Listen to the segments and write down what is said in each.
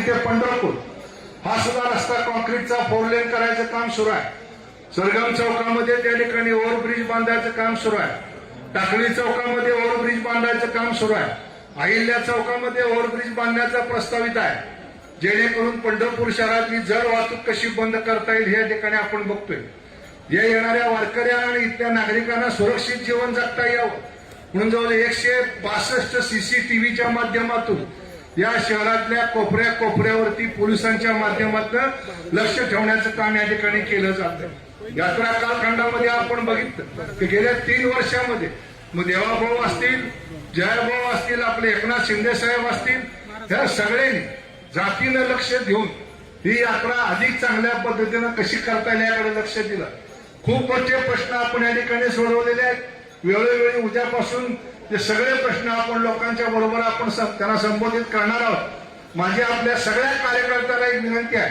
ते पंढरपूर हा सुद्धा रस्ता कॉन्क्रीटचा 4 लेन करायचं काम सुरू आहे। सरगम चौकामध्ये त्या ठिकाणी ओव्हरब्रिज बांधायचं काम सुरू आहे। टाकळी चौकामध्ये ओव्हरब्रिज बांधायचं काम सुरू आहे। अहिल्या चौकामध्ये ओव्हरब्रिज बांधण्याचा प्रस्तावित आहे, जेणेकरून पंढरपूर शहरातली जड वाहतूक कशी बंद करता येईल हे या ठिकाणी आपण बघतोय। या येणाऱ्या वारकऱ्यांना आणि इथल्या नागरिकांना सुरक्षित जीवन जगता यावं म्हणून जवळ 162 CCTVच्या माध्यमातून या शहरातल्या कोपऱ्या कोपऱ्यावरती पोलिसांच्या माध्यमातून लक्ष ठेवण्याचं काम या ठिकाणी केलं जातं। यात्रा कालखंडामध्ये आपण बघितलं की गेल्या 3 वर्षामध्ये मग देवाभाऊ असतील, जयभाऊ असतील, आपले एकनाथ शिंदे साहेब असतील, या सगळ्यांनी जातीनं लक्ष देऊन ही यात्रा अधिक चांगल्या पद्धतीनं कशी करता येईल याकडे लक्ष दिलं। खूप मोठे प्रश्न आपण या ठिकाणी सोडवलेले आहेत। वेळोवेळी उद्यापासून ते सगळे प्रश्न आपण लोकांच्या बरोबर आपण त्यांना संबोधित करणार आहोत। माझी आपल्या सगळ्या कार्यकर्त्याला एक विनंती आहे,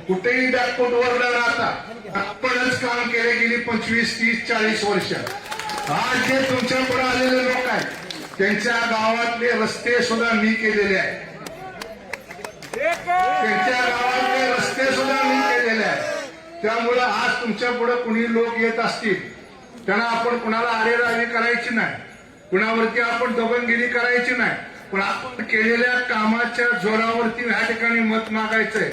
कुठेही बॅकफूटवर न राहता आपणच काम केले गेली 25, 30, 40 वर्ष। आज जे तुमच्या पुढे आलेले लोक आहेत त्यांच्या गावातले रस्ते सुद्धा मी केलेले आहेत, त्यांच्या गावातले रस्ते सुद्धा मी केलेले आहेत। त्यामुळे आज तुमच्या पुढे कुणी लोक येत असतील त्यांना आपण कुणाला आरेरावी करायची नाही, कुणावरती आपण दबंगिरी करायची नाही, पण आपण केलेल्या कामाच्या जोरावरती ह्या ठिकाणी मत मागायचंय।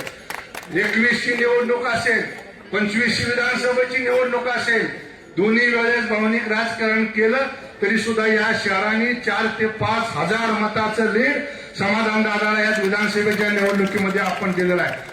21ची निवडणूक असेल, 25ची विधानसभेची निवडणूक असेल, दोन्ही वेळेस भावनिक राजकारण केलं तरी सुद्धा या शहराने 4 ते 5 हजार मताचं लीड समाधान दादाला या विधानसभेच्या निवडणुकीमध्ये आपण दिलेलं आहे।